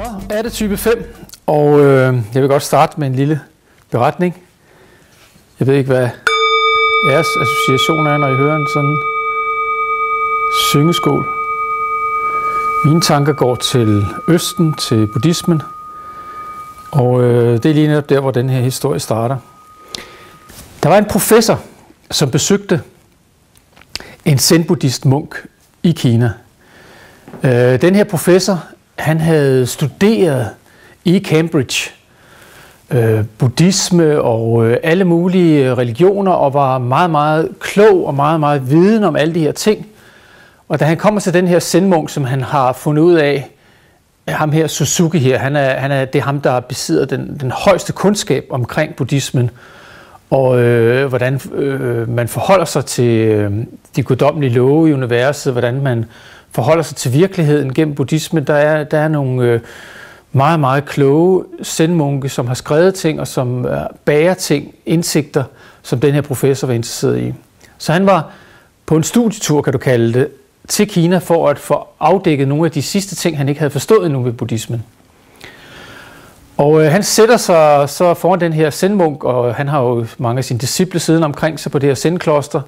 Så er det type 5, og jeg vil godt starte med en lille beretning. Jeg ved ikke, hvad jeres association er, når I hører en sådan syngeskål. Mine tanker går til Østen, til buddhismen, og det er lige netop der, hvor den her historie starter. Der var en professor, som besøgte en zen-buddhist munk i Kina. Den her professor, han havde studeret i Cambridge buddhisme og alle mulige religioner, og var meget, meget klog og meget, meget viden om alle de her ting. Og da han kommer til den her zen-munk, som han har fundet ud af, ham her Suzuki her, det er ham, der besidder den højeste kundskab omkring buddhismen, og hvordan man forholder sig til de guddommelige love i universet, hvordan man forholder sig til virkeligheden gennem buddhismen. Der er nogle meget, meget kloge zen-munke, som har skrevet ting, og som bærer ting, indsigter, som den her professor var interesseret i. Så han var på en studietur, kan du kalde det, til Kina for at få afdækket nogle af de sidste ting, han ikke havde forstået endnu ved buddhismen. Og han sætter sig så foran den her zen-munk, og han har jo mange af sine disciple siden omkring sig på det her zen-kloster.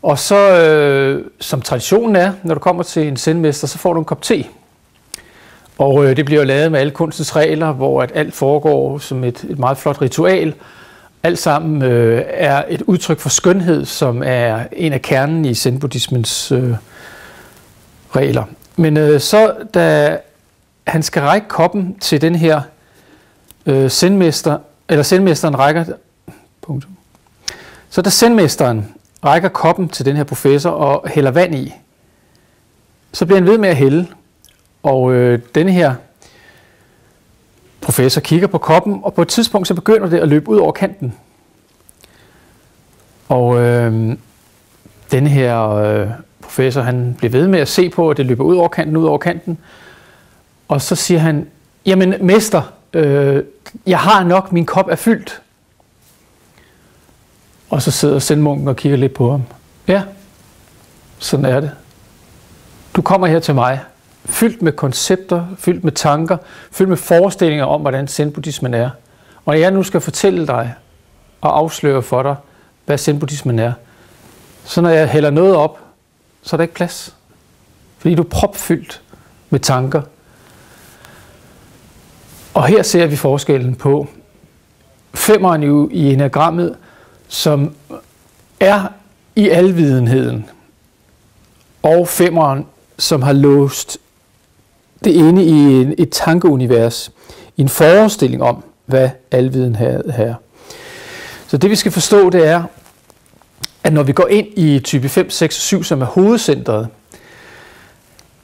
Og så, som traditionen er, når du kommer til en zen-mester, så får du en kop te. Og det bliver jo lavet med alle kunstens regler, hvor at alt foregår som et meget flot ritual. Alt sammen er et udtryk for skønhed, som er en af kernen i zen-buddhismens regler. Men så da han skal række koppen til den her zen-mester, eller zen-mesteren rækker... Så da zen-mesteren rækker koppen til den her professor og hælder vand i, så bliver han ved med at hælde. Og denne her professor kigger på koppen, og på et tidspunkt så begynder det at løbe ud over kanten. Og denne her professor, han bliver ved med at se på, at det løber ud over kanten. Og så siger han, jamen mester, jeg har nok, min kop er fyldt. Og så sidder zen-munken og kigger lidt på ham. Ja, sådan er det. Du kommer her til mig, fyldt med koncepter, fyldt med tanker, fyldt med forestillinger om, hvordan zen-buddhismen er. Og når jeg nu skal fortælle dig og afsløre for dig, hvad zen-buddhismen er, så når jeg hælder noget op, så er der ikke plads. Fordi du er propfyldt med tanker. Og her ser vi forskellen på femmeren i enagrammet, som er i alvidenheden, og femmeren, som har låst det inde i et tankeunivers, i en forestilling om, hvad alviden er. Så det vi skal forstå, det er, at når vi går ind i type 5, 6 og 7, som er hovedcentret,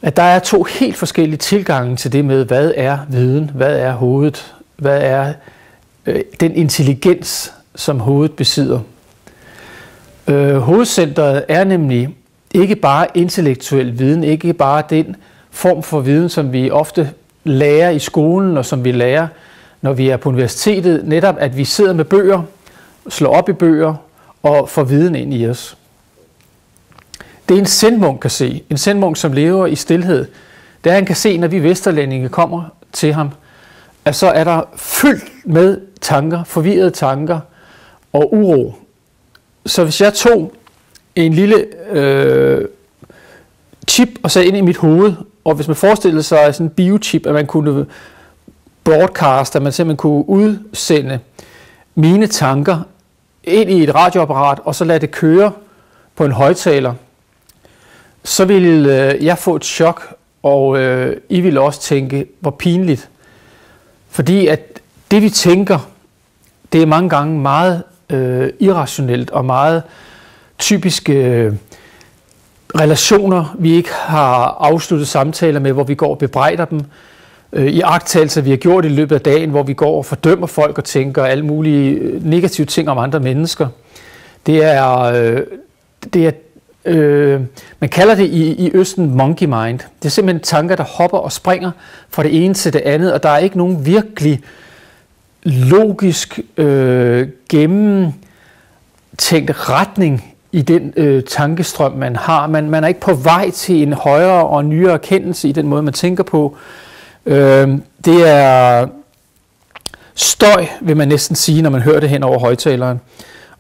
at der er to helt forskellige tilgange til det med, hvad er viden, hvad er hovedet, hvad er den intelligens, som hovedet besidder. Hovedcentret er nemlig ikke bare intellektuel viden, ikke bare den form for viden, som vi ofte lærer i skolen, og som vi lærer, når vi er på universitetet, netop at vi sidder med bøger, slår op i bøger og får viden ind i os. Det er en zen-munk kan se, en zen-munk, som lever i stilhed. Det han kan se, når vi vesterlændinge kommer til ham, at så er der fyldt med tanker, forvirrede tanker og uro. Så hvis jeg tog en lille chip og satte ind i mit hoved, og hvis man forestillede sig sådan en biochip, at man kunne broadcast, at man simpelthen kunne udsende mine tanker ind i et radioapparat, og så lade det køre på en højttaler, så ville jeg få et chok, og I ville også tænke, hvor pinligt. Fordi at det vi tænker, det er mange gange meget irrationelt og meget typiske relationer, vi ikke har afsluttet samtaler med, hvor vi går og bebrejder dem. Iagttagelser, vi har gjort i løbet af dagen, hvor vi går og fordømmer folk og tænker alle mulige negative ting om andre mennesker. Man kalder det i Østen monkey mind. Det er simpelthen tanker, der hopper og springer fra det ene til det andet, og der er ikke nogen virkelig logisk gennemtænkt retning i den tankestrøm, man har. Man er ikke på vej til en højere og nyere erkendelse i den måde, man tænker på. Det er støj, vil man næsten sige, når man hører det hen over højtaleren.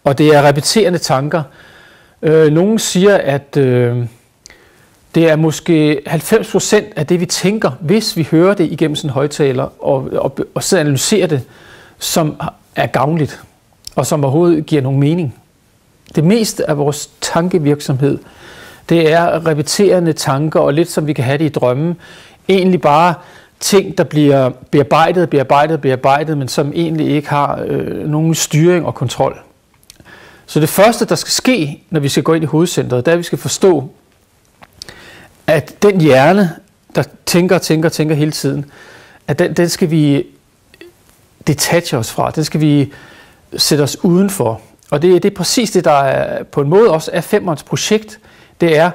Og det er repeterende tanker. Nogen siger, at det er måske 90% af det, vi tænker, hvis vi hører det igennem sådan en højtaler og sidder og analyserer det, som er gavnligt og som overhovedet giver nogen mening. Det meste af vores tankevirksomhed, det er repeterende tanker, og lidt som vi kan have det i drømme. Egentlig bare ting, der bliver bearbejdet, men som egentlig ikke har nogen styring og kontrol. Så det første, der skal ske, når vi skal gå ind i hovedcentret, det er, at vi skal forstå, at den hjerne, der tænker hele tiden, at den skal vi detache os fra, den skal vi sætte os udenfor. Og det er præcis det, der er, på en måde også er femmerens projekt. Det er,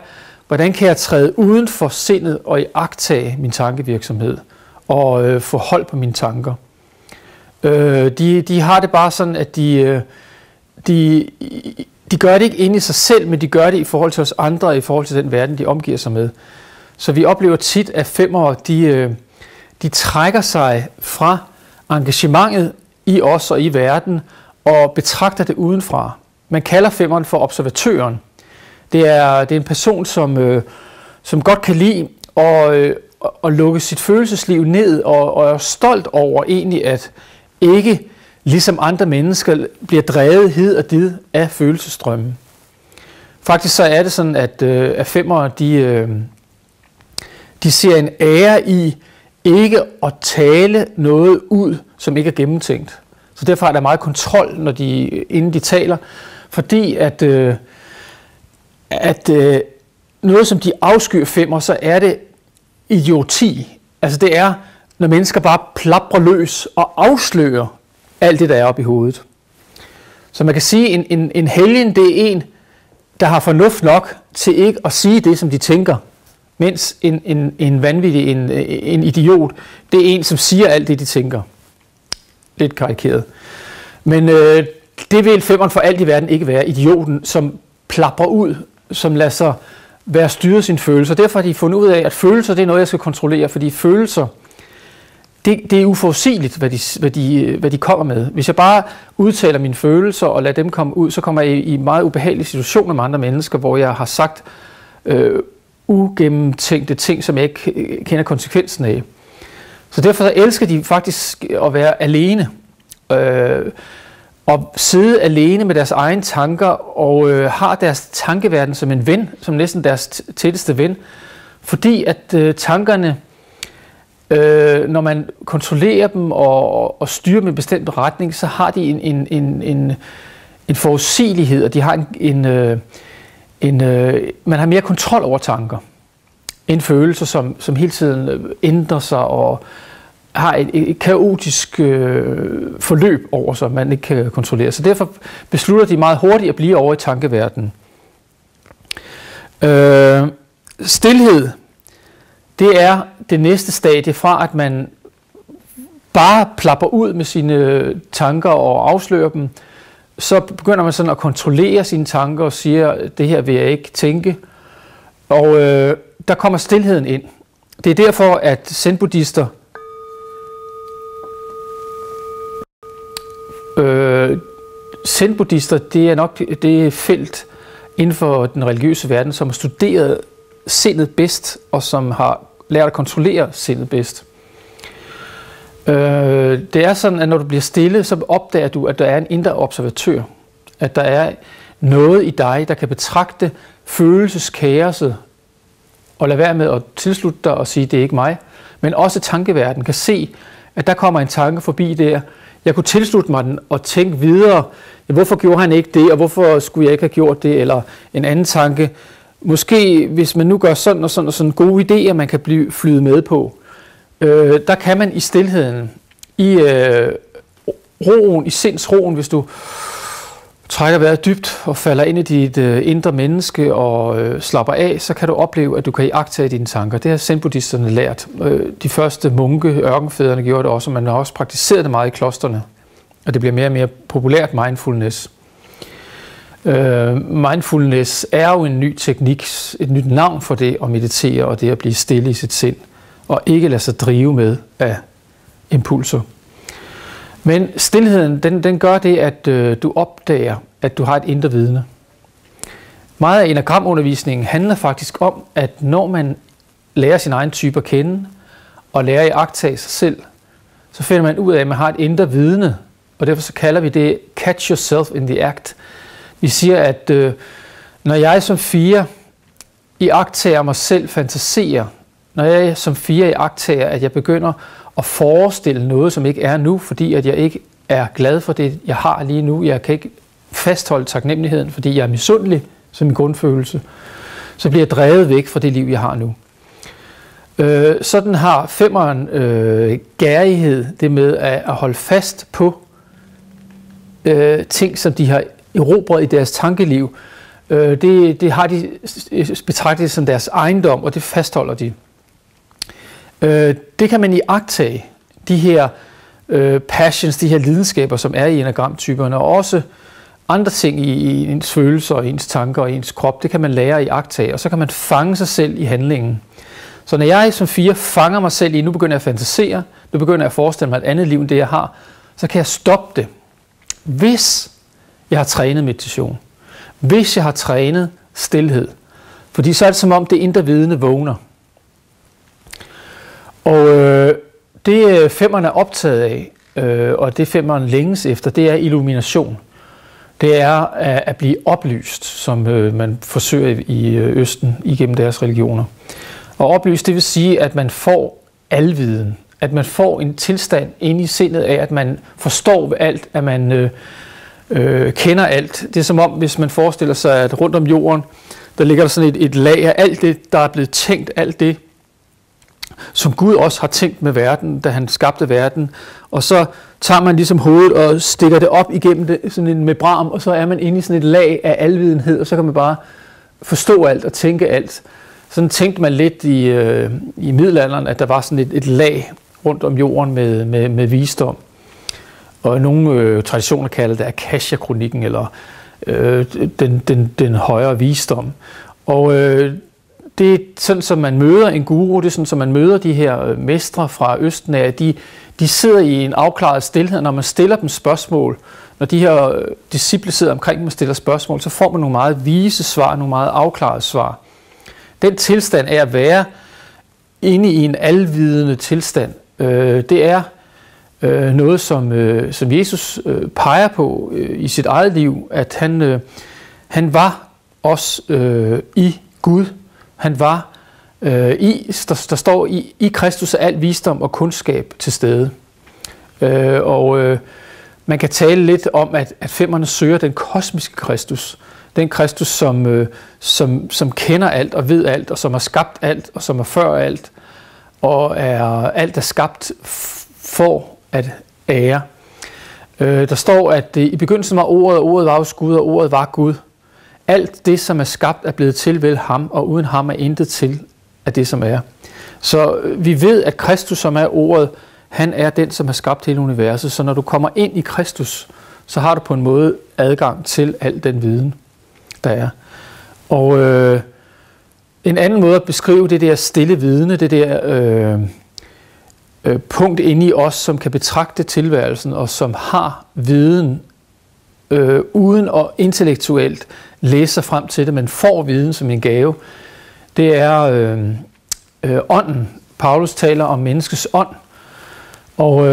hvordan kan jeg træde uden for sindet og iagttage min tankevirksomhed og få hold på mine tanker. De har det bare sådan, at de gør det ikke inde i sig selv, men de gør det i forhold til os andre og i forhold til den verden, de omgiver sig med. Så vi oplever tit, at femmere, de trækker sig fra engagementet i os og i verden og betragter det udenfra. Man kalder femmeren for observatøren. Det er en person, som godt kan lide at lukke sit følelsesliv ned og er stolt over egentlig at ikke ligesom andre mennesker bliver drevet hid og did af følelsesstrømmen. Faktisk så er det sådan, at femmere, de ser en ære i ikke at tale noget ud, som ikke er gennemtænkt. Så derfor er der meget kontrol, inden de taler, fordi at noget, som de afskyr femmer, så er det idioti. Altså det er, når mennesker bare plaprer løs og afslører alt det, der er oppe i hovedet. Så man kan sige, at en helgen, det er en, der har fornuft nok til ikke at sige det, som de tænker. Mens en vanvittig, en idiot, det er en, som siger alt det, de tænker. Lidt karikeret. Men det vil femmeren for alt i verden ikke være. Idioten, som plapper ud, som lader sig være styret sine følelser. Derfor har de fundet ud af, at følelser, det er noget, jeg skal kontrollere, fordi følelser, det er uforudsigeligt, hvad de kommer med. Hvis jeg bare udtaler mine følelser og lader dem komme ud, så kommer jeg i meget ubehagelige situationer med andre mennesker, hvor jeg har sagt ugennemtænkte ting, som jeg ikke kender konsekvensen af. Så derfor elsker de faktisk at være alene. Og sidde alene med deres egne tanker og har deres tankeverden som en ven, som næsten deres tætteste ven. Fordi at tankerne, når man kontrollerer dem og styrer dem i en bestemt retning, så har de en forudsigelighed, og de har man har mere kontrol over tanker end følelser, som hele tiden ændrer sig og har et kaotisk forløb over sig, man ikke kan kontrollere. Så derfor beslutter de meget hurtigt at blive over i tankeverdenen. Stilhed, det er det næste stadie fra, at man bare plapper ud med sine tanker og afslører dem. Så begynder man sådan at kontrollere sine tanker og siger, det her vil jeg ikke tænke. Og der kommer stilheden ind. Det er derfor, at zen-buddhister zen-buddhister, det er nok det felt inden for den religiøse verden, som har studeret sindet bedst, og som har lært at kontrollere sindet bedst. Det er sådan, at når du bliver stille, så opdager du, at der er en indre observatør. At der er noget i dig, der kan betragte følelseskaoset, og lade være med at tilslutte dig og sige, det er ikke mig. Men også tankeverdenen kan se, at der kommer en tanke forbi der. Jeg kunne tilslutte mig den og tænke videre, hvorfor gjorde han ikke det, og hvorfor skulle jeg ikke have gjort det, eller en anden tanke. Måske, hvis man nu gør sådan og sådan gode idéer, man kan blive flyde med på, der kan man i stilheden, i roen, i sindsroen, hvis du trækker vejret dybt og falder ind i dit indre menneske og slapper af, så kan du opleve, at du kan iagttage dine tanker. Det har zen-buddhisterne lært. De første munke, ørkenfædrene, gjorde det også, og man har også praktiseret det meget i klosterne. Og det bliver mere og mere populært, mindfulness. Mindfulness er jo en ny teknik, et nyt navn for det at meditere og det at blive stille i sit sind. og ikke lade sig drive med af impulser. Men stilheden, den gør det, at du opdager, at du har et indre vidne. Meget af enagramundervisningen handler faktisk om, at når man lærer sin egen type at kende, og lærer at iagttage sig selv, så finder man ud af, at man har et indre vidne, og derfor så kalder vi det catch yourself in the act. Vi siger, at når jeg som 4 iagttager mig selv, fantaserer, når jeg som 4 iagttager, at jeg begynder at forestille noget, som ikke er nu, fordi at jeg ikke er glad for det, jeg har lige nu, jeg kan ikke fastholde taknemmeligheden, fordi jeg er misundelig som en grundfølelse, så bliver jeg drevet væk fra det liv, jeg har nu. Sådan har 5'eren gærighed, det med at holde fast på ting, som de har erobret i deres tankeliv. Det har de betragtet som deres ejendom, og det fastholder de. Det kan man iagttage, de her passions, de her lidenskaber, som er i enagramtyperne, og også andre ting i ens følelser, og ens tanker og ens krop, det kan man lære at iagttage, og så kan man fange sig selv i handlingen. Så når jeg som 4 fanger mig selv i, nu begynder jeg at fantasere, nu begynder jeg at forestille mig et andet liv end det, jeg har, så kan jeg stoppe det, hvis jeg har trænet meditation. Hvis jeg har trænet stilhed. Fordi så er det som om det indre vidne vågner. Og det 5'eren er optaget af, og det 5'eren længes efter, det er illumination. Det er at blive oplyst, som man forsøger i Østen igennem deres religioner. Og oplyst, det vil sige, at man får alviden. At man får en tilstand inde i sindet af, at man forstår alt, at man kender alt. Det er som om, hvis man forestiller sig, at rundt om jorden, der ligger der sådan et lag af alt det, der er blevet tænkt, alt det, som Gud også har tænkt med verden, da han skabte verden. Og så tager man ligesom hovedet og stikker det op igennem det, sådan en membran, og så er man inde i sådan et lag af alvidenhed, og så kan man bare forstå alt og tænke alt. Sådan tænkte man lidt i middelalderen, at der var sådan et lag rundt om jorden med visdom. Og nogle traditioner kalder det Akasha-kronikken, eller den højere visdom. Og det er sådan, som man møder en guru, det er sådan, som man møder de her mestre fra Østen af. De sidder i en afklaret stilhed, når man stiller dem spørgsmål. Når de her disciple sidder omkring dem og stiller spørgsmål, så får man nogle meget vise svar, nogle meget afklarede svar. Den tilstand af at være inde i en alvidende tilstand, det er noget, som Jesus peger på i sit eget liv, at han var også i Gud. Han var der står i Kristus er al visdom og kundskab til stede. Og man kan tale lidt om, at 5'erne søger den kosmiske Kristus. Den Kristus, som kender alt og ved alt, og som har skabt alt, og som er før alt, og alt er skabt for at ære. Der står, at i begyndelsen var ordet, og ordet var hos Gud, og ordet var Gud. Alt det, som er skabt, er blevet til ved ham, og uden ham er intet til af det, som er. Så vi ved, at Kristus, som er ordet, han er den, som har skabt hele universet. Så når du kommer ind i Kristus, så har du på en måde adgang til al den viden, der er. Og en anden måde at beskrive det der stille vidne, det der punkt inde i os, som kan betragte tilværelsen, og som har viden, uden at intellektuelt læse sig frem til det, men får viden som en gave, det er ånden. Paulus taler om menneskets ånd, og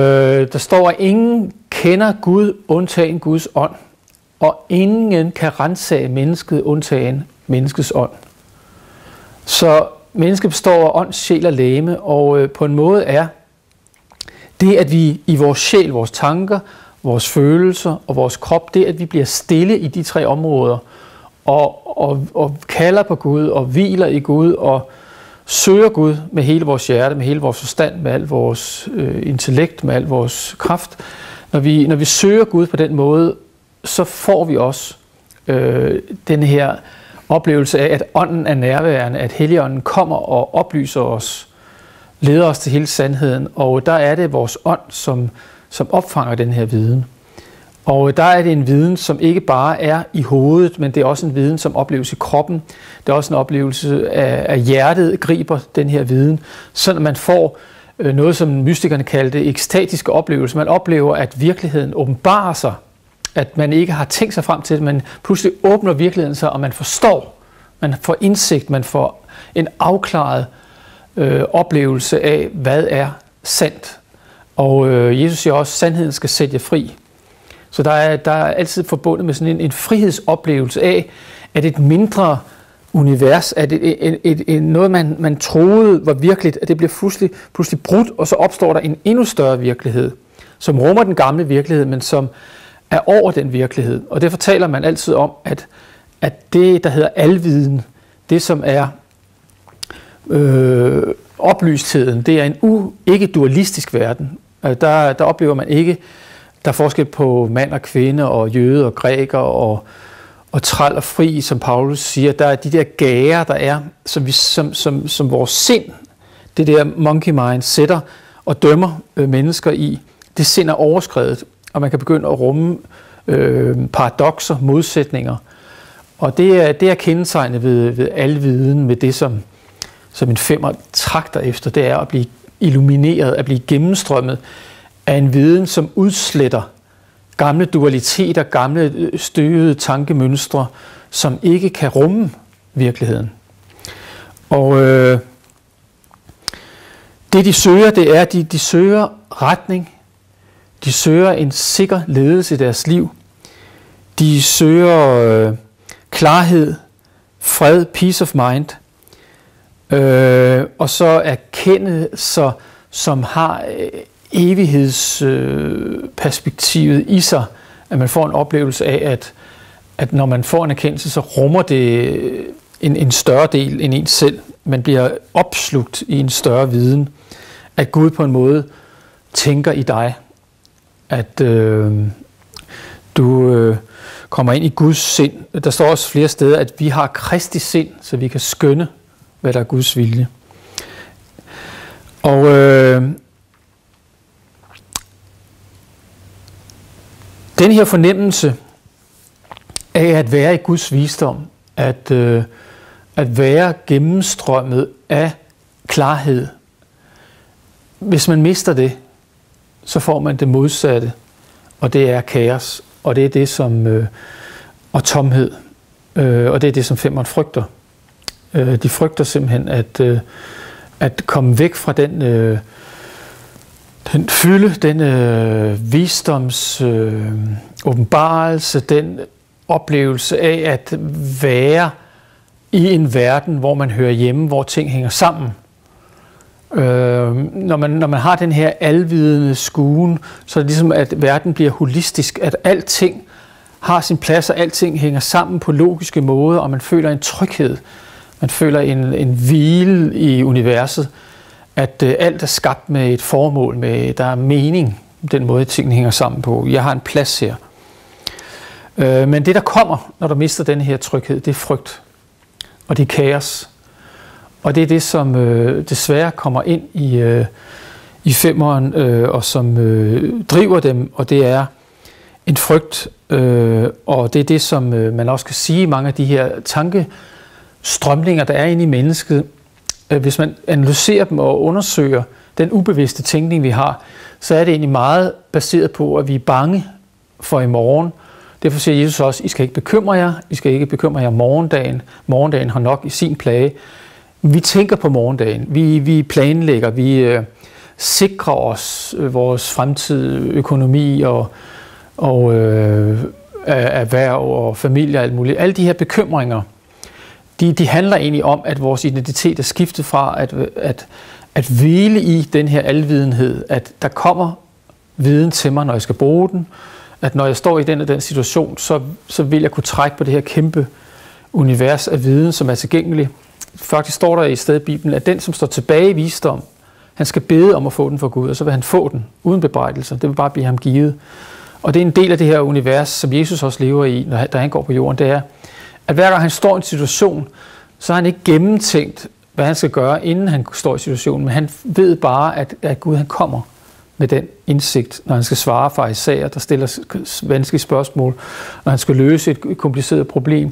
der står, at ingen kender Gud undtagen Guds ånd, og ingen kan ransage mennesket undtagen menneskets ånd. Så mennesket består af ånd, sjæl og legeme, og på en måde er det, at vi i vores sjæl, vores tanker, vores følelser og vores krop, det at vi bliver stille i de 3 områder, og kalder på Gud, og hviler i Gud, og søger Gud med hele vores hjerte, med hele vores forstand, med al vores intellekt, med al vores kraft. Når vi søger Gud på den måde, så får vi også den her oplevelse af, at ånden er nærværende, at Helligånden kommer og oplyser os, leder os til hele sandheden, og der er det vores ånd, som opfanger den her viden. Og der er det en viden, som ikke bare er i hovedet, men det er også en viden, som opleves i kroppen. Det er også en oplevelse af hjertet griber den her viden, så man får noget, som mystikerne kaldte ekstatiske oplevelser. Man oplever, at virkeligheden åbenbarer sig, at man ikke har tænkt sig frem til det, men pludselig åbner virkeligheden sig, og man forstår, man får indsigt, man får en afklaret oplevelse af, hvad er sandt. Og Jesus siger også, at sandheden skal sætte jer fri. Så der er altid forbundet med sådan en frihedsoplevelse af, at et mindre univers, at noget, man troede var virkeligt, at det bliver pludselig brudt, og så opstår der en endnu større virkelighed, som rummer den gamle virkelighed, men som er over den virkelighed. Og derfor taler man altid om, at det, der hedder alviden, det som er oplystheden, det er en ikke-dualistisk verden. Der oplever man ikke, der er forskel på mand og kvinde, og jøde og græker, og træl og fri, som Paulus siger. Der er de der gærer, der er, som vores sind, det der monkey mind, sætter og dømmer mennesker i. Det sind er overskredet, og man kan begynde at rumme paradokser, modsætninger. Og det er kendetegnet ved alviden, med det, som en femmer trakter efter, det er at blive illumineret, at blive gennemstrømmet af en viden, som udsletter gamle dualiteter, gamle støvede tankemønstre, som ikke kan rumme virkeligheden. Og det de søger, det er, de søger retning, de søger en sikker ledelse i deres liv, de søger klarhed, fred, peace of mind, og så erkendelser, som har evighedsperspektivet i sig, at man får en oplevelse af, at når man får en erkendelse, så rummer det en større del end en selv. Man bliver opslugt i en større viden, at Gud på en måde tænker i dig, at du kommer ind i Guds sind. Der står også flere steder, at vi har Kristi sind, så vi kan skønne, hvad der er Guds vilje. Og den her fornemmelse af at være i Guds visdom, at være gennemstrømmet af klarhed, hvis man mister det, så får man det modsatte, og det er kaos, og det er det som og tomhed, og det er det som femmeren frygter. De frygter simpelthen at komme væk fra den fylde, den visdoms åbenbarelse, den oplevelse af at være i en verden, hvor man hører hjemme, hvor ting hænger sammen. Når man har den her alvidende skuen, så er det ligesom, at verden bliver holistisk, at alting har sin plads, og alting hænger sammen på logiske måder, og man føler en tryghed. Man føler en hvile i universet, at alt er skabt med et formål, med der er mening, den måde tingene hænger sammen på. Jeg har en plads her. Men det, der kommer, når du mister den her tryghed, det er frygt, og det er kaos. Og det er det, som desværre kommer ind i femmeren, og som driver dem, og det er en frygt, og det er det, som man også kan sige, mange af de her tankestrømninger, der er inde i mennesket, hvis man analyserer dem og undersøger den ubevidste tænkning, vi har, så er det egentlig meget baseret på, at vi er bange for i morgen. Derfor siger Jesus også, I skal ikke bekymre jer, I skal ikke bekymre jer om morgendagen. Morgendagen har nok i sin plage. Vi tænker på morgendagen, vi planlægger, vi sikrer os vores fremtidige økonomi og erhverv og familie og alt muligt. Alle de her bekymringer, de handler egentlig om, at vores identitet er skiftet fra at hvile i den her alvidenhed, at der kommer viden til mig, når jeg skal bruge den, at når jeg står i den situation, så vil jeg kunne trække på det her kæmpe univers af viden, som er tilgængelig. Faktisk står der i stedet i Bibelen, at den, som står tilbage i visdom, han skal bede om at få den fra Gud, og så vil han få den uden bebrejdelser. Det vil bare blive ham givet. Og det er en del af det her univers, som Jesus også lever i, da han går på jorden, det er, at hver gang han står i en situation, så har han ikke gennemtænkt, hvad han skal gøre, inden han står i situationen, men han ved bare, at Gud han kommer med den indsigt, når han skal svare farisæer, der stiller vanskelige spørgsmål, når han skal løse et kompliceret problem,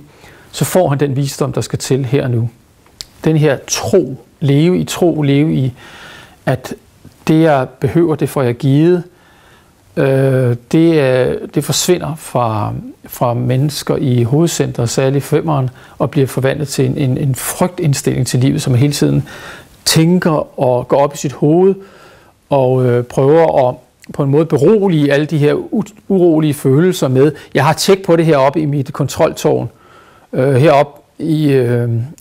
så får han den visdom, der skal til her og nu. Den her tro, leve i, at det jeg behøver, det får jeg givet, det forsvinder fra mennesker i hovedcentret, særligt femeren, og bliver forvandlet til en frygtindstilling til livet, som hele tiden tænker og går op i sit hoved og prøver at på en måde berolige alle de her urolige følelser med. Jeg har tjek på det heroppe i mit kontroltårn. Heroppe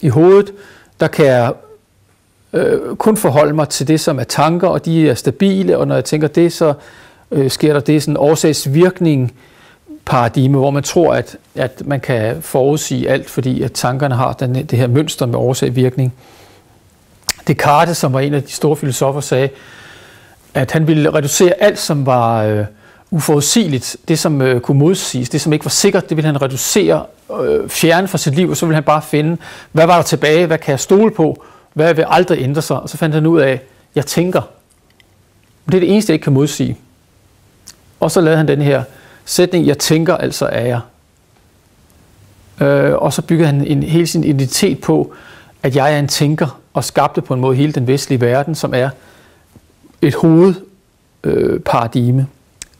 i hovedet, der kan jeg kun forholde mig til det, som er tanker, og de er stabile, og når jeg tænker det, så sker der det sådan årsagsvirkning paradigme, hvor man tror, at man kan forudsige alt, fordi at tankerne har det her mønster med årsag-virkning. Descartes, som var en af de store filosofer, sagde, at han ville reducere alt, som var uforudsigeligt, det som kunne modsiges, det som ikke var sikkert, det ville han reducere, fjerne fra sit liv, og så ville han bare finde, hvad var der tilbage, hvad kan jeg stole på, hvad vil aldrig ændre sig, og så fandt han ud af, jeg tænker. Det er det eneste, jeg ikke kan modsige. Og så lavede han den her sætning, jeg tænker, altså er jeg. Og så byggede han hele sin identitet på, at jeg er en tænker, og skabte på en måde hele den vestlige verden, som er et hovedparadigme.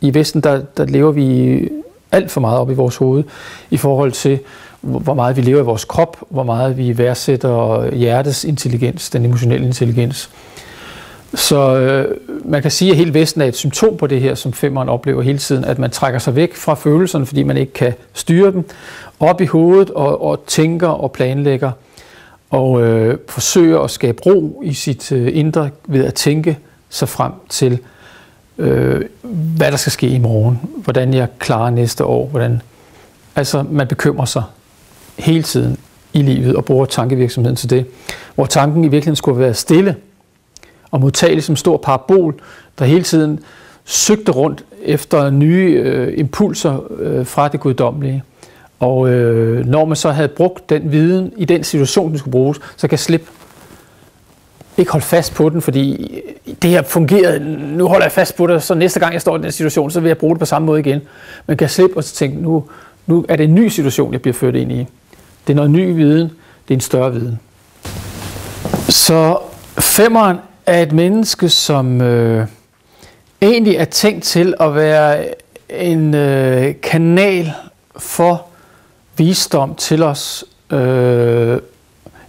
I Vesten, der lever vi alt for meget op i vores hoved, i forhold til, hvor meget vi lever i vores krop, hvor meget vi værdsætter hjertets intelligens, den emotionelle intelligens. Så man kan sige, at hele Vesten er et symptom på det her, som femeren oplever hele tiden, at man trækker sig væk fra følelserne, fordi man ikke kan styre dem, op i hovedet og tænker og planlægger, og forsøger at skabe ro i sit indre ved at tænke sig frem til, hvad der skal ske i morgen, hvordan jeg klarer næste år, altså man bekymrer sig hele tiden i livet og bruger tankevirksomheden til det, hvor tanken i virkeligheden skulle være stille og modtagelig som stor parabol, der hele tiden søgte rundt efter nye impulser fra det guddommelige. Og når man så havde brugt den viden i den situation, den skulle bruges, så kan slippe ikke holde fast på den, fordi det her fungerede, nu holder jeg fast på det, så næste gang jeg står i den situation, så vil jeg bruge det på samme måde igen. Man kan slippe og tænke, nu er det en ny situation, jeg bliver ført ind i. Det er noget ny viden, det er en større viden. Så femeren er et menneske, som egentlig er tænkt til at være en kanal for visdom til os,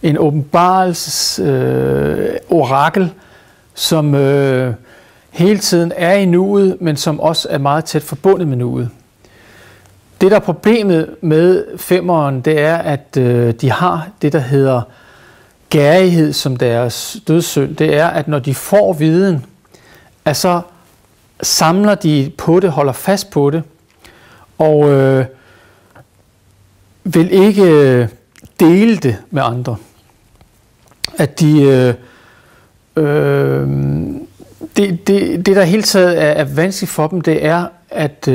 en åbenbarelses orakel, som hele tiden er i nuet, men som også er meget tæt forbundet med nuet. Det, der er problemet med femeren, det er, at de har det, der hedder gærighed som deres dødssynd. Det er, at når de får viden, så samler de på det, holder fast på det, og vil ikke dele det med andre. At de det der hele taget er vanskeligt for dem, det er, at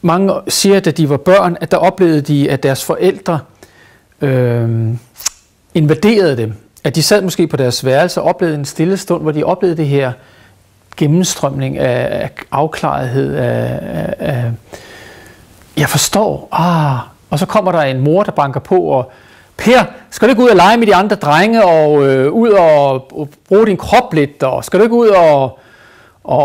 mange siger, at da de var børn, at der oplevede de, at deres forældre invaderede dem. At de sad måske på deres værelse og oplevede en stille stund, hvor de oplevede det her gennemstrømning af afklarethed, af jeg forstår, og så kommer der en mor, der banker på, og Per, skal du ikke ud og lege med de andre drenge, og ud og bruge din krop lidt, og skal du ikke ud og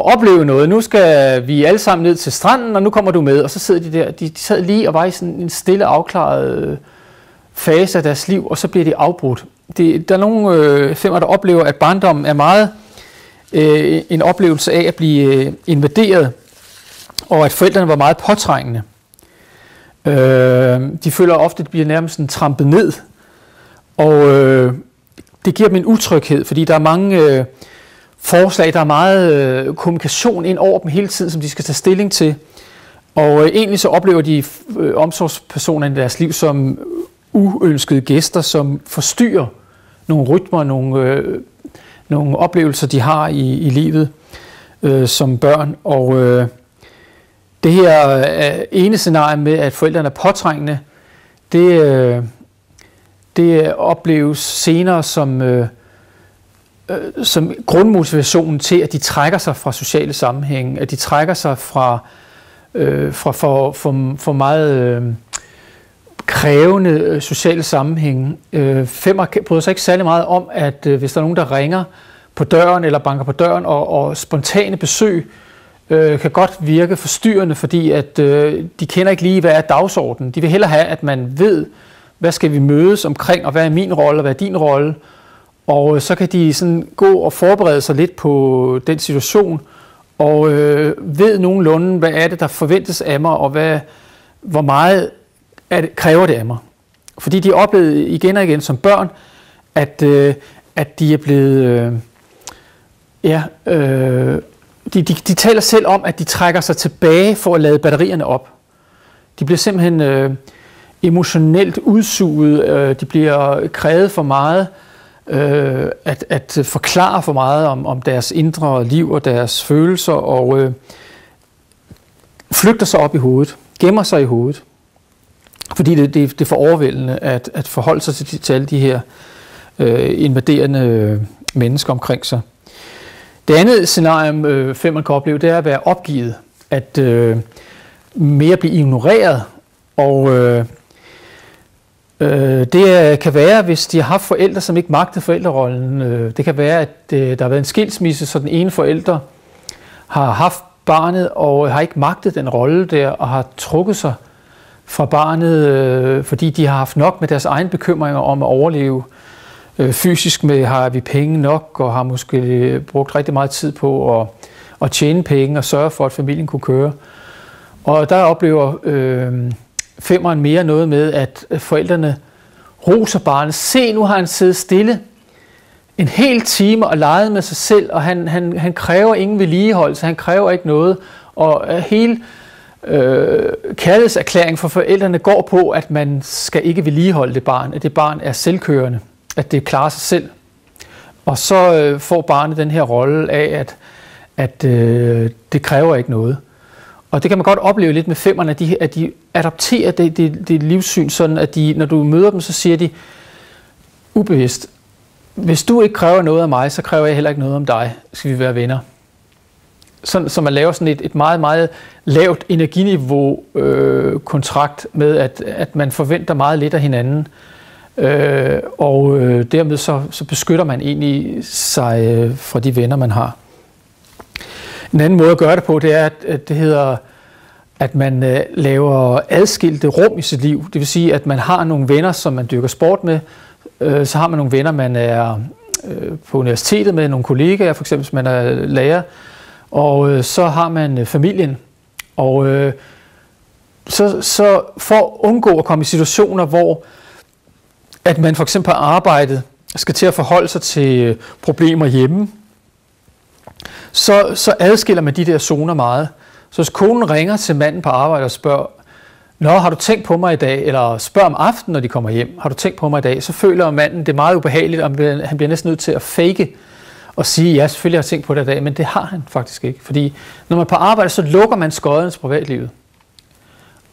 opleve noget? Nu skal vi alle sammen ned til stranden, og nu kommer du med. Og så sidder de der, de sad lige og var i sådan en stille, afklaret fase af deres liv, og så bliver de afbrudt. Der er nogle femmer, der oplever, at barndommen er meget en oplevelse af at blive invaderet, og at forældrene var meget påtrængende. De føler ofte, at de bliver nærmest trampet ned, og det giver dem en utryghed, fordi der er mange forslag, der er meget kommunikation ind over dem hele tiden, som de skal tage stilling til, og egentlig så oplever de omsorgspersoner i deres liv som uønskede gæster, som forstyrrer nogle rytmer, nogle oplevelser, de har i livet som børn, og det her ene scenarie med, at forældrene er påtrængende, det opleves senere som som grundmotivationen til, at de trækker sig fra sociale sammenhænge, at de trækker sig fra for meget krævende sociale sammenhænge. Femmer bryder sig ikke særlig meget om, at hvis der er nogen, der ringer på døren eller banker på døren, og spontane besøg kan godt virke forstyrrende, fordi at de kender ikke lige, hvad er dagsordenen. De vil hellere have, at man ved, hvad skal vi mødes omkring, og hvad er min rolle, og hvad er din rolle. Og så kan de sådan gå og forberede sig lidt på den situation, og ved nogenlunde, hvad er det, der forventes af mig, og hvor meget kræver det af mig. Fordi de oplevede igen og igen som børn, at de er blevet... De taler selv om, at de trækker sig tilbage for at lade batterierne op. De bliver simpelthen emotionelt udsuget, de bliver krævet for meget, at forklare for meget om deres indre liv og deres følelser, og flygter sig op i hovedet, gemmer sig i hovedet. Fordi det er for overvældende at forholde sig til alle de her invaderende mennesker omkring sig. Det andet scenarie, femmeren kan opleve, det er at være opgivet, at mere blive ignoreret, og det kan være, hvis de har haft forældre, som ikke magtede forældrerollen. Det kan være, at der har været en skilsmisse, så den ene forælder har haft barnet og har ikke magtet den rolle der, og har trukket sig fra barnet, fordi de har haft nok med deres egne bekymringer om at overleve. Fysisk har vi penge nok, og har måske brugt rigtig meget tid på at tjene penge og sørge for, at familien kunne køre. Og der oplever femmeren mere noget med, at forældrene roser barnet. Se, nu har han siddet stille en hel time og leget med sig selv, og han kræver ingen vedligeholdelse, han kræver ikke noget. Og hele kærlighedserklæringen for forældrene går på, at man skal ikke vedligeholde det barn, at det barn er selvkørende, at det klarer sig selv. Og så får barnet den her rolle af, at det kræver ikke noget. Og det kan man godt opleve lidt med femmerne, at de adopterer det livssyn, sådan at når du møder dem, så siger de ubevidst, hvis du ikke kræver noget af mig, så kræver jeg heller ikke noget om dig, skal vi være venner. Så man laver sådan et meget, meget lavt energiniveau kontrakt med, at man forventer meget lidt af hinanden. Og dermed så beskytter man egentlig sig fra de venner, man har. En anden måde at gøre det på, det er, at det hedder, at man laver adskilte rum i sit liv. Det vil sige, at man har nogle venner, som man dyrker sport med. Så har man nogle venner, man er på universitetet med, nogle kollegaer, for eksempel hvis man er lærer. Og så har man familien. Og så for at undgå at komme i situationer, hvor at man for eksempel på arbejdet skal til at forholde sig til problemer hjemme, så adskiller man de der zoner meget. Så hvis konen ringer til manden på arbejde og spørger, nå, har du tænkt på mig i dag? Eller spørger om aftenen, når de kommer hjem, har du tænkt på mig i dag? Så føler manden, det er meget ubehageligt, og han bliver næsten nødt til at fake og sige, ja, selvfølgelig har jeg tænkt på det i dag, men det har han faktisk ikke. Fordi når man er på arbejde, så lukker man skodderne til privatlivet.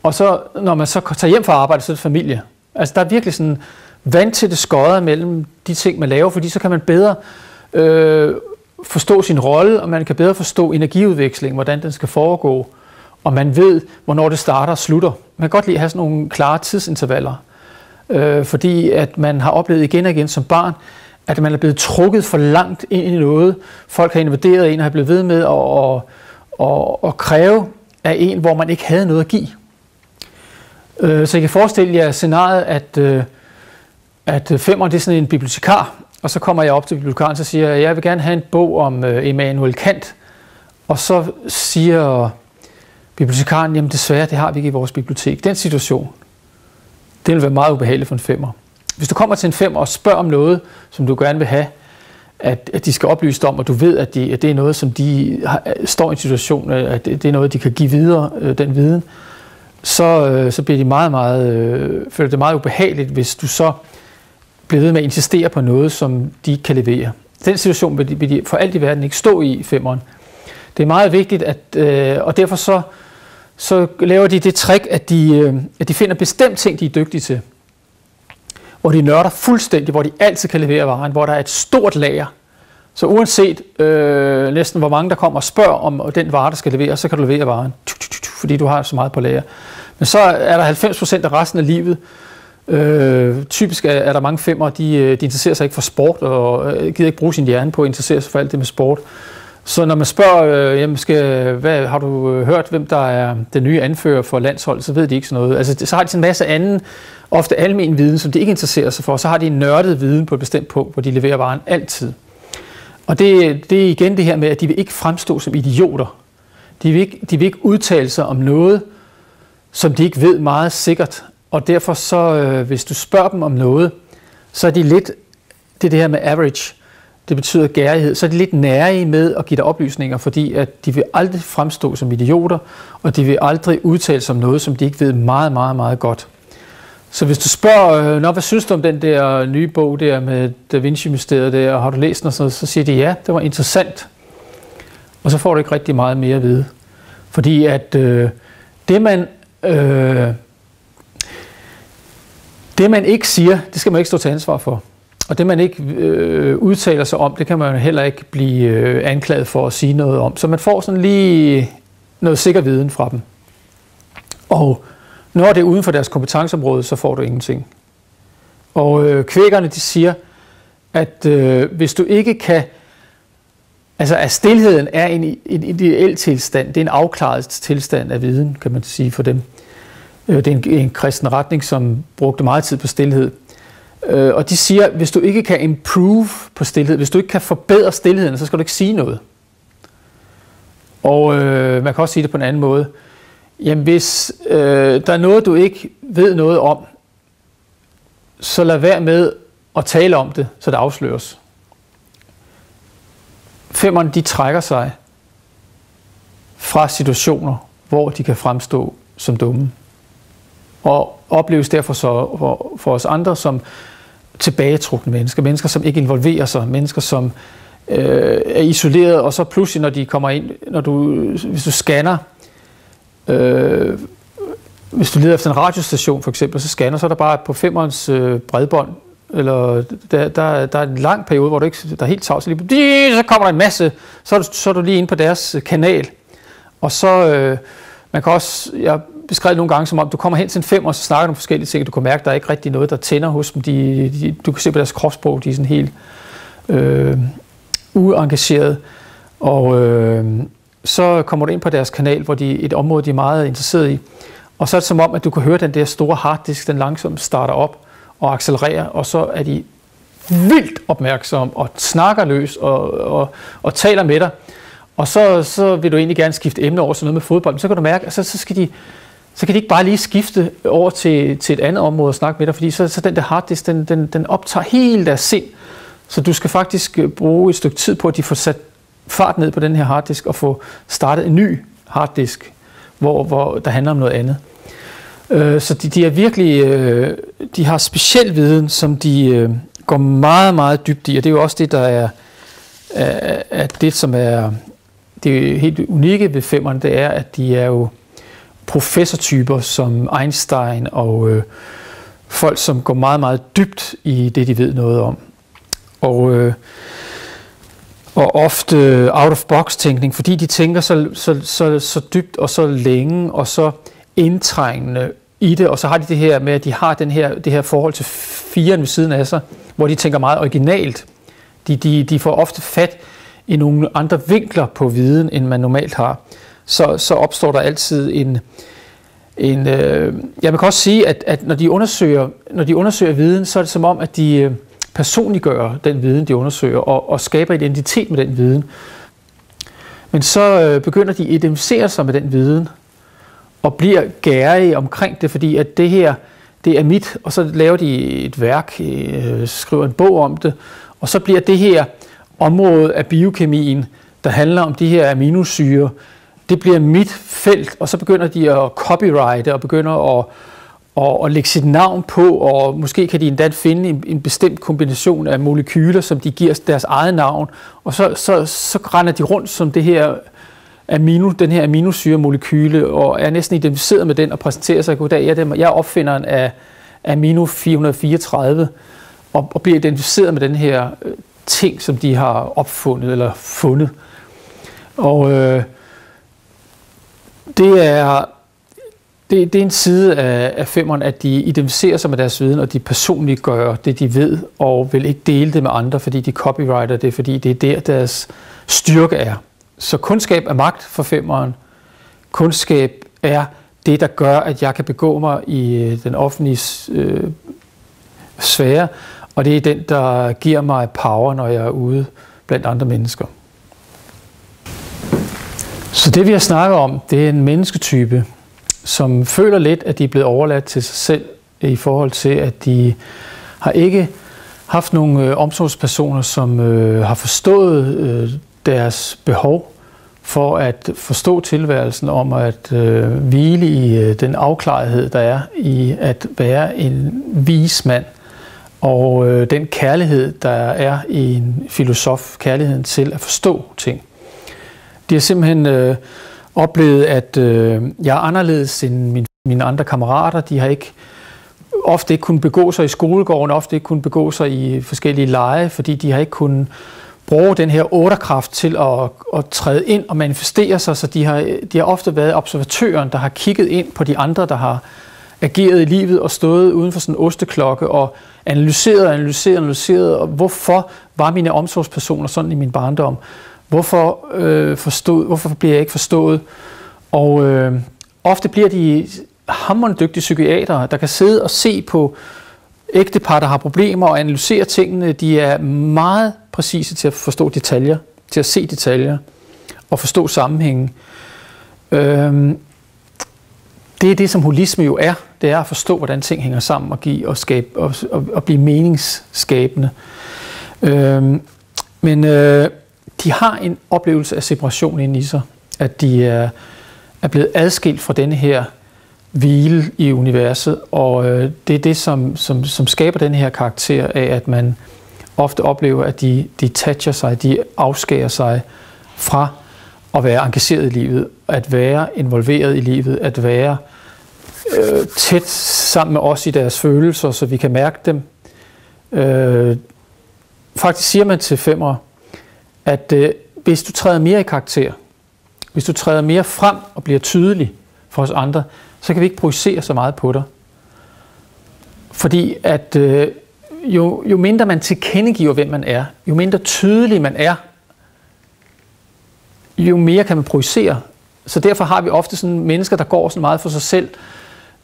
Og så, når man så tager hjem fra arbejde, så er det familie. Altså, der er virkelig sådan vandtætte skodder mellem de ting, man laver, fordi så kan man bedre forstå sin rolle, og man kan bedre forstå energiudveksling, hvordan den skal foregå, og man ved, hvornår det starter og slutter. Man kan godt lide at have sådan nogle klare tidsintervaller, fordi at man har oplevet igen og igen som barn, at man er blevet trukket for langt ind i noget. Folk har invaderet en og har blevet ved med at kræve af en, hvor man ikke havde noget at give. Så I kan forestille jer scenariet, at femmeren det er sådan en bibliotekar, og så kommer jeg op til bibliotekaren, og så siger jeg, jeg vil gerne have en bog om Immanuel Kant. Og så siger bibliotekaren, jamen desværre, det har vi ikke i vores bibliotek. Den situation, det vil være meget ubehageligt for en femmer. Hvis du kommer til en femmer og spørger om noget, som du gerne vil have, at de skal oplyse dig om, og du ved, at det er noget, som de står i en situation, at det er noget, de kan give videre, den viden, så bliver de føler det meget ubehageligt, hvis du så bliver ved med at insistere på noget, som de ikke kan levere. Den situation vil de for alt i verden ikke stå i femmeren. Det er meget vigtigt, og derfor så laver de det trick, at de finder bestemt ting, de er dygtige til. Hvor de nørder fuldstændig, hvor de altid kan levere varen, hvor der er et stort lager, Så uanset næsten hvor mange der kommer og spørger om den vare, der skal leveres, så kan du levere varen, fordi du har så meget på lager. Men så er der 90% af resten af livet. Typisk er der mange femmer, de interesserer sig ikke for sport, og gider ikke bruge sin hjerne på at interessere sig for alt det med sport. Så når man spørger, hvad har du hørt, hvem der er den nye anfører for landsholdet, så ved de ikke sådan noget. Altså, så har de sådan en masse anden, ofte almen viden, som de ikke interesserer sig for. Så har de en nørdet viden på et bestemt punkt, hvor de leverer varen altid. Og det er igen det her med, at de vil ikke fremstå som idioter. De vil ikke udtale sig om noget, som de ikke ved meget sikkert. Og derfor så, hvis du spørger dem om noget, så er de lidt, det her med average, det betyder gærighed, så er de lidt nærige med at give dig oplysninger, fordi at de vil aldrig fremstå som idioter, og de vil aldrig udtale sig om noget, som de ikke ved meget, meget, meget godt. Så hvis du spørger, hvad synes du om den der nye bog der med Da Vinci-mysteriet der, og har du læst den og sådan noget, så siger de ja, det var interessant. Og så får du ikke rigtig meget mere at vide. Fordi at det man ikke siger, det skal man ikke stå til ansvar for. Og det man ikke udtaler sig om, det kan man heller ikke blive anklaget for at sige noget om. Så man får sådan lige noget sikker viden fra dem. Og når det er uden for deres kompetenceområde, så får du ingenting. Og kvækerne, de siger, at hvis du ikke kan, altså at stilheden er en ideel tilstand, det er en afklaret tilstand af viden, kan man sige for dem. Det er en kristen retning, som brugte meget tid på stilhed. Og de siger, hvis du ikke kan improve på stilhed, hvis du ikke kan forbedre stilheden, så skal du ikke sige noget. Og man kan også sige det på en anden måde. Jamen hvis der er noget, du ikke ved noget om, så lad være med at tale om det, så det afsløres. Femmerne, de trækker sig fra situationer, hvor de kan fremstå som dumme. Og opleves derfor så for os andre som tilbagetrukne mennesker, som ikke involverer sig, mennesker som er isoleret, og så pludselig, når de kommer ind, hvis du scanner, hvis du leder efter en radiostation for eksempel, så scanner, så er der bare på femmerens bredbånd, eller der er en lang periode, hvor der er helt tavs, så kommer der en masse, så er du lige inde på deres kanal, og så man kan også, jeg beskrevet nogle gange som om, du kommer hen til en femmer, og så snakker du om forskellige ting, og du kan mærke, at der er ikke rigtig noget, der tænder hos dem. Du kan se på deres kropssprog, de er sådan helt uengageret. Og så kommer du ind på deres kanal, hvor et område, de er meget interesseret i. Og så er det som om, at du kan høre den der store harddisk, den langsomt starter op og accelererer, og så er de vildt opmærksomme og snakker løs og taler med dig. Og så vil du egentlig gerne skifte emne over til noget med fodbold, men så kan du mærke, at så kan de ikke bare lige skifte over til et andet område og snakke med dig, fordi så den der harddisk, den optager hele deres sind. Så du skal faktisk bruge et stykke tid på, at de får sat fart ned på den her harddisk og få startet en ny harddisk, hvor der handler om noget andet. Så de er virkelig, de har speciel viden, som de går meget, meget dybt i, og det er jo også det, der er det, som er det helt unikke ved femmerne, det er, at de er jo professortyper som Einstein og folk, som går meget, meget dybt i det, de ved noget om. Og ofte out-of-box-tænkning, fordi de tænker så dybt og så længe og så indtrængende i det, og så har de det her med, at de har det her forhold til firen ved siden af sig, hvor de tænker meget originalt. De får ofte fat i nogle andre vinkler på viden, end man normalt har. Så opstår der altid jeg kan også sige, at når de undersøger viden, så er det som om, at de personliggør den viden, de undersøger, og skaber identitet med den viden. Men så begynder de at identificere sig med den viden, og bliver gærige omkring det, fordi at det her, det er mit, og så laver de et værk, skriver en bog om det, og så bliver det her område af biokemien, der handler om de her aminosyrer, det bliver mit felt, og så begynder de at copyrighte og begynder at lægge sit navn på, og måske kan de endda finde en bestemt kombination af molekyler, som de giver deres eget navn, og så render de rundt som det her den her aminosyremolekyle, og er næsten identificeret med den og præsenterer sig, goddag, jeg er opfinderen af amino 434, og bliver identificeret med den her ting, som de har opfundet eller fundet. Og det er en side af femmeren, at de identificerer sig med deres viden, og de personligt gør det, de ved, og vil ikke dele det med andre, fordi de copyrighter det, fordi det er der, deres styrke er. Så kundskab er magt for femmeren. Kundskab er det, der gør, at jeg kan begå mig i den offentlige sfære, og det er den, der giver mig power, når jeg er ude blandt andre mennesker. Så det, vi har snakket om, det er en mennesketype, som føler lidt, at de er blevet overladt til sig selv i forhold til, at de har ikke haft nogle omsorgspersoner, som har forstået deres behov for at forstå tilværelsen, om at hvile i den afklarethed, der er i at være en vis mand, og den kærlighed, der er i en filosof, kærligheden til at forstå ting. De har simpelthen oplevet, at jeg er anderledes end mine andre kammerater. De har ofte ikke kunnet begå sig i skolegården, ofte ikke kunnet begå sig i forskellige lege, fordi de har ikke kunnet bruge den her otterkraft til at træde ind og manifestere sig, så de har ofte været observatøren, der har kigget ind på de andre, der har ageret i livet og stået uden for sådan en osteklokke og analyseret, og hvorfor var mine omsorgspersoner sådan i min barndom? Hvorfor bliver jeg ikke forstået? Og ofte bliver de hamrende dygtige psykiatere, der kan sidde og se på ægtepar, der har problemer og analysere tingene. De er meget præcise til at forstå detaljer, til at se detaljer og forstå sammenhængen. Det er det, som holisme jo er. Det er at forstå, hvordan ting hænger sammen og give og skabe og blive meningsskabende. Men de har en oplevelse af separation inde i sig, at de er blevet adskilt fra denne her hvile i universet, og det er det, som skaber den her karakter af, at man ofte oplever, at de detacher sig, de afskærer sig fra at være engageret i livet, at være involveret i livet, at være tæt sammen med os i deres følelser, så vi kan mærke dem. Faktisk siger man til femmer, at hvis du træder mere i karakter, hvis du træder mere frem og bliver tydelig for os andre, så kan vi ikke projicere så meget på dig. Fordi at jo mindre man tilkendegiver, hvem man er, jo mindre tydelig man er, jo mere kan man projicere. Så derfor har vi ofte sådan mennesker, der går sådan meget for sig selv.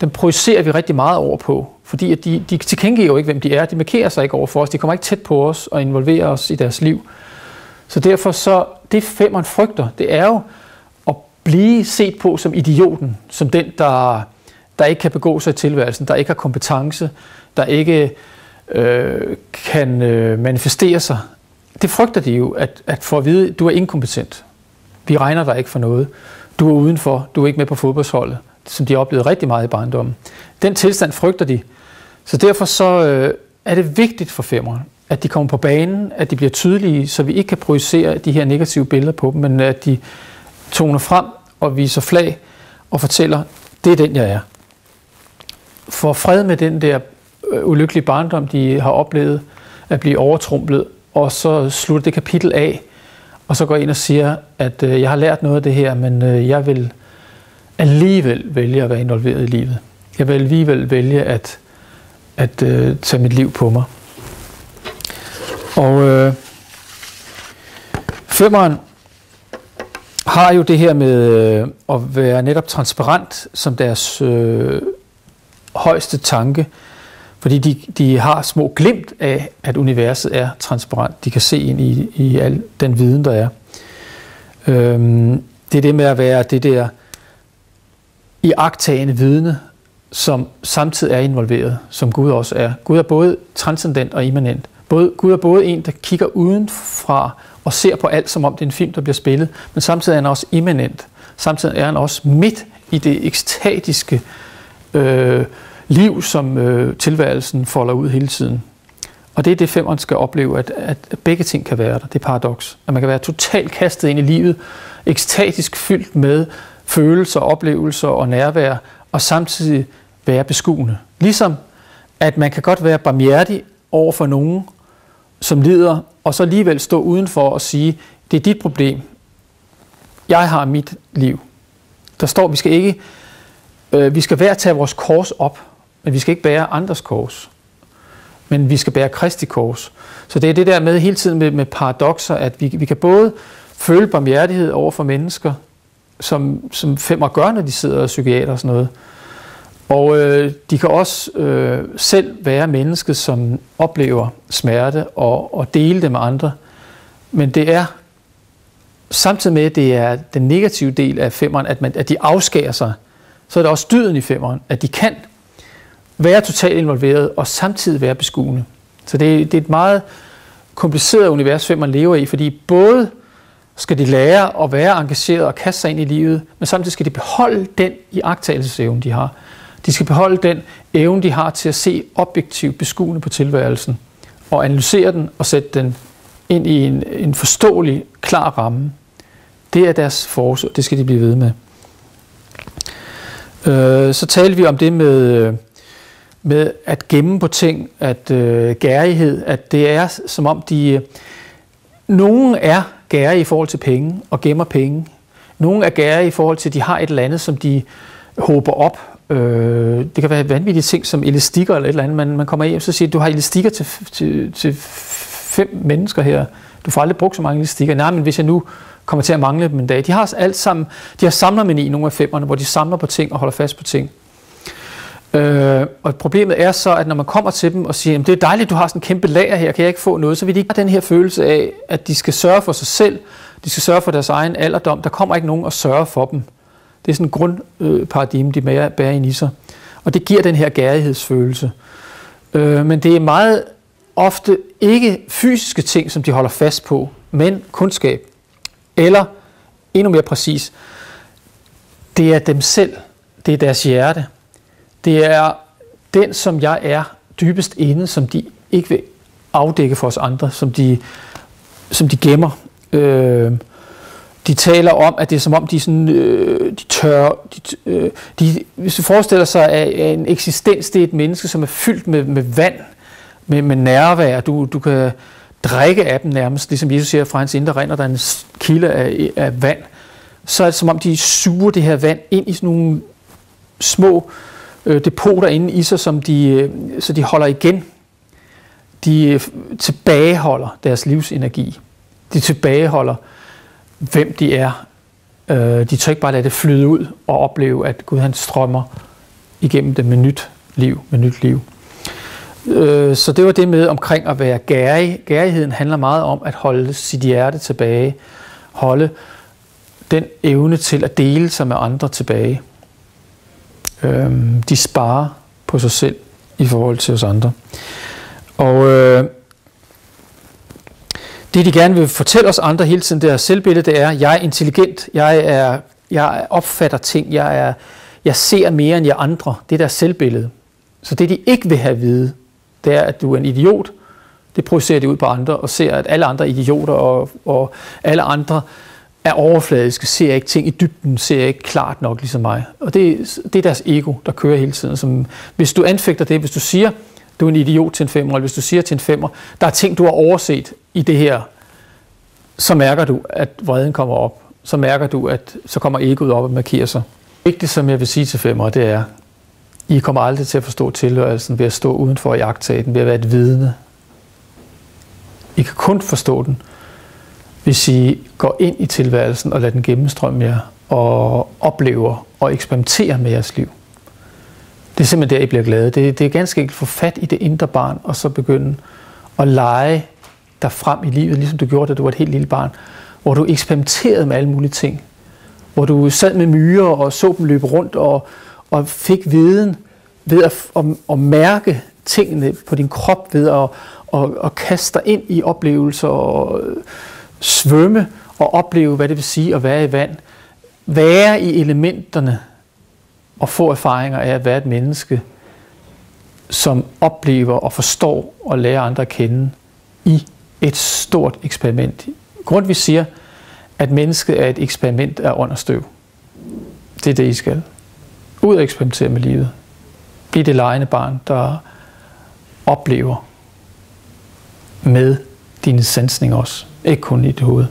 Dem projicerer vi rigtig meget over på, fordi at de tilkendegiver jo ikke, hvem de er. De markerer sig ikke over for os. De kommer ikke tæt på os og involverer os i deres liv. Så derfor så, det femmeren frygter, det er jo at blive set på som idioten, som den, der ikke kan begå sig i tilværelsen, der ikke har kompetence, der ikke kan manifestere sig. Det frygter de jo, at få at vide, du er inkompetent. Vi regner dig ikke for noget. Du er udenfor, du er ikke med på fodboldsholdet, som de har oplevet rigtig meget i barndommen. Den tilstand frygter de. Så derfor så er det vigtigt for femmeren, at de kommer på banen, at de bliver tydelige, så vi ikke kan projicere de her negative billeder på dem, men at de toner frem og viser flag og fortæller, det er den, jeg er. For fred med den der ulykkelige barndom, de har oplevet at blive overtrumplet, og så slutter det kapitel af, og så går ind og siger, at jeg har lært noget af det her, men jeg vil alligevel vælge at være involveret i livet. Jeg vil alligevel vælge at tage mit liv på mig. Og femmeren har jo det her med at være netop transparent som deres højeste tanke, fordi de har små glimt af, at universet er transparent. De kan se ind i al den viden, der er. Det er det med at være det der iagttagende vidne, som samtidig er involveret, som Gud også er. Gud er både transcendent og immanent. Gud er både en, der kigger udenfra og ser på alt, som om det er en film, der bliver spillet, men samtidig er han også immanent. Samtidig er han også midt i det ekstatiske liv, som tilværelsen folder ud hele tiden. Og det er det, femmeren skal opleve, at begge ting kan være der. Det er paradoks. At man kan være totalt kastet ind i livet, ekstatisk fyldt med følelser, oplevelser og nærvær, og samtidig være beskuende. Ligesom at man kan godt være barmhjertig over for nogen, som lider, og så alligevel stå udenfor og sige, det er dit problem. Jeg har mit liv. Der står, vi skal hver tage vores kors op, men vi skal ikke bære andres kors. Men vi skal bære Kristi kors. Så det er det der med hele tiden med paradokser, at vi kan både føle barmhjertighed over for mennesker, som femmer gør, når de sidder og psykiater og sådan noget. Og de kan også selv være mennesker, som oplever smerte og dele det med andre. Men det er samtidig med, at det er den negative del af femmeren, at de afskærer sig. Så er det også dyden i femmeren, at de kan være totalt involveret og samtidig være beskuende. Så det er et meget kompliceret univers, femmeren lever i, fordi både skal de lære at være engageret og kaste sig ind i livet, men samtidig skal de beholde den iagttagelsesevne, de har. De skal beholde den evne, de har til at se objektivt beskuende på tilværelsen, og analysere den og sætte den ind i en forståelig, klar ramme. Det er deres force, og det skal de blive ved med. Så talte vi om det med at gemme på ting, at gærighed, at det er som om nogen er gærige i forhold til penge og gemmer penge. Nogen er gærige i forhold til, at de har et eller andet, som de håber op. Det kan være vanvittige ting som elastikker eller et eller andet. Man kommer hjem og siger, du har elastikker til 5 mennesker her. Du får aldrig brugt så mange elastikker. Nej, men hvis jeg nu kommer til at mangle dem en dag. De har alt sammen, de har samlermani, nogle af femmerne, hvor de samler på ting og holder fast på ting. Og problemet er så, at når man kommer til dem og siger, det er dejligt, du har sådan en kæmpe lager her, kan jeg ikke få noget, så vil de ikke have den her følelse af, at de skal sørge for sig selv, de skal sørge for deres egen alderdom. Der kommer ikke nogen at sørge for dem. Det er sådan en grundparadigme, de bærer ind i sig. Og det giver den her gærighedsfølelse. Men det er meget ofte ikke fysiske ting, som de holder fast på, men kundskab. Eller, endnu mere præcis, det er dem selv. Det er deres hjerte. Det er den, som jeg er dybest inde, som de ikke vil afdække for os andre, som de gemmer. De taler om, at det er som om, de sådan, de tør. Hvis du forestiller sig, at en eksistens, det er et menneske, som er fyldt med vand, med nærvær. Du kan drikke af dem nærmest, ligesom Jesus siger, fra hans indre rinder, der er en kilde af vand. Så er det som om, de suger det her vand ind i sådan nogle små depoter inde i sig, så de holder igen. De tilbageholder deres livsenergi. De tilbageholder, hvem de er. De tør ikke bare lade det flyde ud og opleve, at Gud han strømmer igennem dem med nyt liv. Så det var det med omkring at være gærig. Gærigheden handler meget om at holde sit hjerte tilbage. Holde den evne til at dele sig med andre tilbage. De sparer på sig selv i forhold til os andre. Og det de gerne vil fortælle os andre hele tiden, deres selvbillede, det er, jeg er intelligent, jeg opfatter ting, jeg ser mere end jer andre. Det er deres selvbillede. Så det de ikke vil have at vide, det er, at du er en idiot. Det projicerer de ud på andre og ser, at alle andre er idioter og alle andre er overfladiske, ser ikke ting i dybden, ser ikke klart nok ligesom mig. Og det er deres ego, der kører hele tiden. Hvis du anfægter det, hvis du siger, du er en idiot til en femmer, eller hvis du siger til en femmer, der er ting, du har overset i det her, så mærker du, at vreden kommer op. Så mærker du, at så kommer egoet op og markerer sig. Det vigtige, som jeg vil sige til femmer, det er, I kommer aldrig til at forstå tilhørelsen ved at stå udenfor i iagttagelsen, ved at være et vidne. I kan kun forstå den, hvis I går ind i tilværelsen og lader den gennemstrømme jer, og oplever og eksperimenterer med jeres liv. Det er simpelthen der, I bliver glade. Det er ganske enkelt at få fat i det indre barn, og så begynde at lege dig frem i livet, ligesom du gjorde, da du var et helt lille barn, hvor du eksperimenterede med alle mulige ting. Hvor du sad med myrer og så dem løbe rundt og fik viden ved at mærke tingene på din krop, ved at kaste dig ind i oplevelser og svømme og opleve, hvad det vil sige at være i vand. Være i elementerne og få erfaringer af at være et menneske, som oplever og forstår og lærer andre at kende i et stort eksperiment. Grundtvig siger, at mennesket er et eksperiment af ånd og støv. Det er det, I skal. Ud og eksperimentere med livet. Bliv det legende barn, der oplever med dine sansninger også, ikke kun i dit hoved.